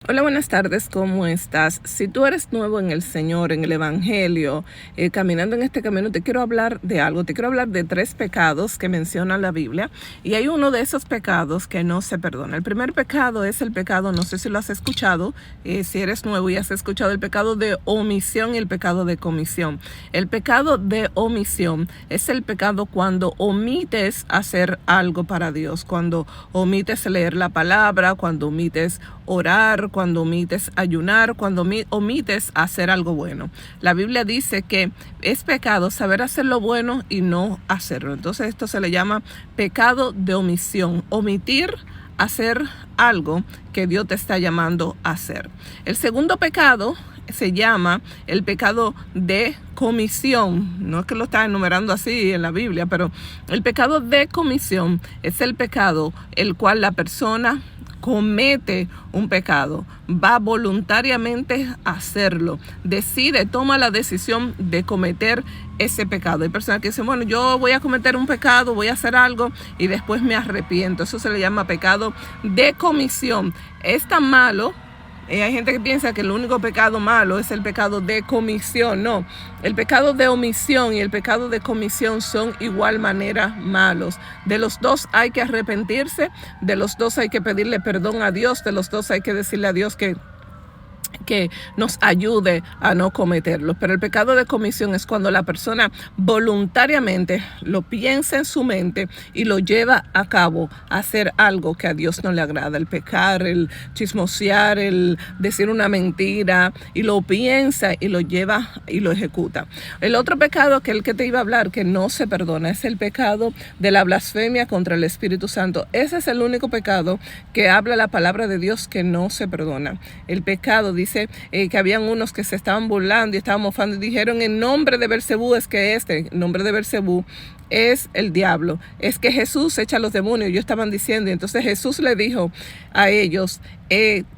Hola, buenas tardes, ¿cómo estás? Si tú eres nuevo en el Señor, en el Evangelio, caminando en este camino, te quiero hablar de algo. Te quiero hablar de 3 pecados que menciona la Biblia, y hay uno de esos pecados que no se perdona. El primer pecado es el pecado, no sé si lo has escuchado, si eres nuevo y has escuchado el pecado de omisión y el pecado de comisión. El pecado de omisión es el pecado cuando omites hacer algo para Dios, cuando omites leer la palabra, cuando omites orar, cuando omites ayunar, cuando omites hacer algo bueno. La Biblia dice que es pecado saber hacer lo bueno y no hacerlo. Entonces esto se le llama pecado de omisión. Omitir hacer algo que Dios te está llamando a hacer. El segundo pecado se llama el pecado de comisión. No es que lo está enumerando así en la Biblia, pero el pecado de comisión es el pecado el cual la persona comete un pecado, va voluntariamente a hacerlo, decide, toma la decisión de cometer ese pecado. Hay personas que dicen, bueno, yo voy a cometer un pecado, voy a hacer algo y después me arrepiento. Eso se le llama pecado de comisión. Es tan malo. Hay gente que piensa que el único pecado malo es el pecado de comisión. No, el pecado de omisión y el pecado de comisión son igual manera malos. De los dos hay que arrepentirse, de los dos hay que pedirle perdón a Dios, de los dos hay que decirle a Dios que nos ayude a no cometerlo. Pero el pecado de comisión es cuando la persona voluntariamente lo piensa en su mente y lo lleva a cabo a hacer algo que a Dios no le agrada. El pecar, el chismosear, el decir una mentira, y lo piensa y lo lleva y lo ejecuta. El otro pecado que el que te iba a hablar que no se perdona es el pecado de la blasfemia contra el Espíritu Santo. Ese es el único pecado que habla la palabra de Dios que no se perdona. El pecado dice que habían unos que se estaban burlando y estaban mofando y dijeron, en nombre de Belcebú, es que nombre de Belcebú es el diablo, es que Jesús echa a los demonios. Ellos estaban diciendo, y entonces Jesús le dijo a ellos,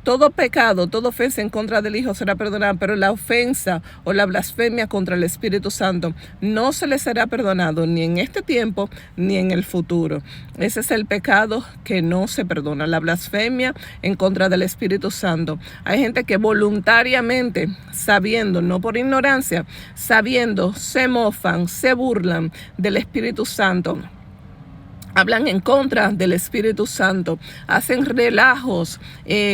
todo pecado, toda ofensa en contra del Hijo será perdonada, pero la ofensa o la blasfemia contra el Espíritu Santo no se le será perdonado ni en este tiempo ni en el futuro. Ese es el pecado que no se perdona, la blasfemia en contra del Espíritu Santo. Hay gente que voluntariamente, sabiendo, no por ignorancia, sabiendo, se mofan, se burlan del Espíritu Santo. Hablan en contra del Espíritu Santo, hacen relajos,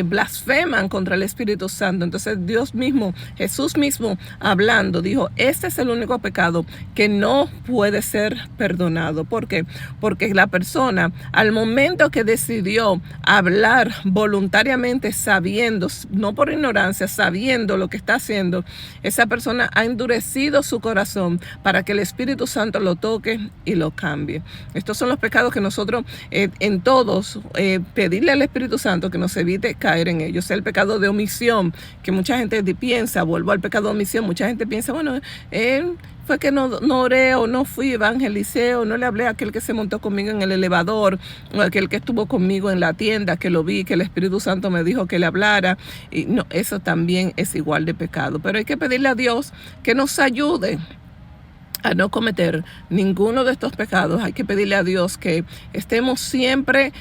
blasfeman contra el Espíritu Santo. Entonces Dios mismo, Jesús mismo hablando, dijo, este es el único pecado que no puede ser perdonado. ¿Por qué? Porque la persona, al momento que decidió hablar voluntariamente, sabiendo, no por ignorancia, sabiendo lo que está haciendo, esa persona ha endurecido su corazón para que el Espíritu Santo lo toque y lo cambie. Estos son los pecados que nosotros en todos pedirle al Espíritu Santo que nos evite caer en ellos. El pecado de omisión, que mucha gente piensa, vuelvo al pecado de omisión, mucha gente piensa, bueno, fue que no oré o no fui, evangelicé o no le hablé a aquel que se montó conmigo en el elevador o a aquel que estuvo conmigo en la tienda, que lo vi, que el Espíritu Santo me dijo que le hablara. Y no, eso también es igual de pecado. Pero hay que pedirle a Dios que nos ayude a no cometer ninguno de estos pecados. Hay que pedirle a Dios que estemos siempre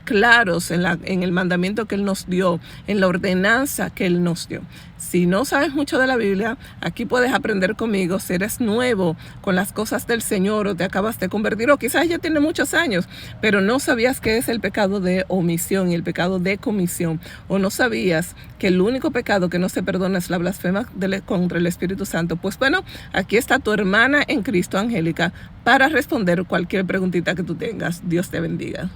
claros en el mandamiento que Él nos dio, en la ordenanza que Él nos dio. Si no sabes mucho de la Biblia, aquí puedes aprender conmigo. Si eres nuevo con las cosas del Señor o te acabas de convertir, o quizás ya tienes muchos años, pero no sabías qué es el pecado de omisión y el pecado de comisión, o no sabías que el único pecado que no se perdona es la blasfema contra el Espíritu Santo, pues bueno, aquí está tu hermana en Cristo, Angélica, para responder cualquier preguntita que tú tengas. Dios te bendiga.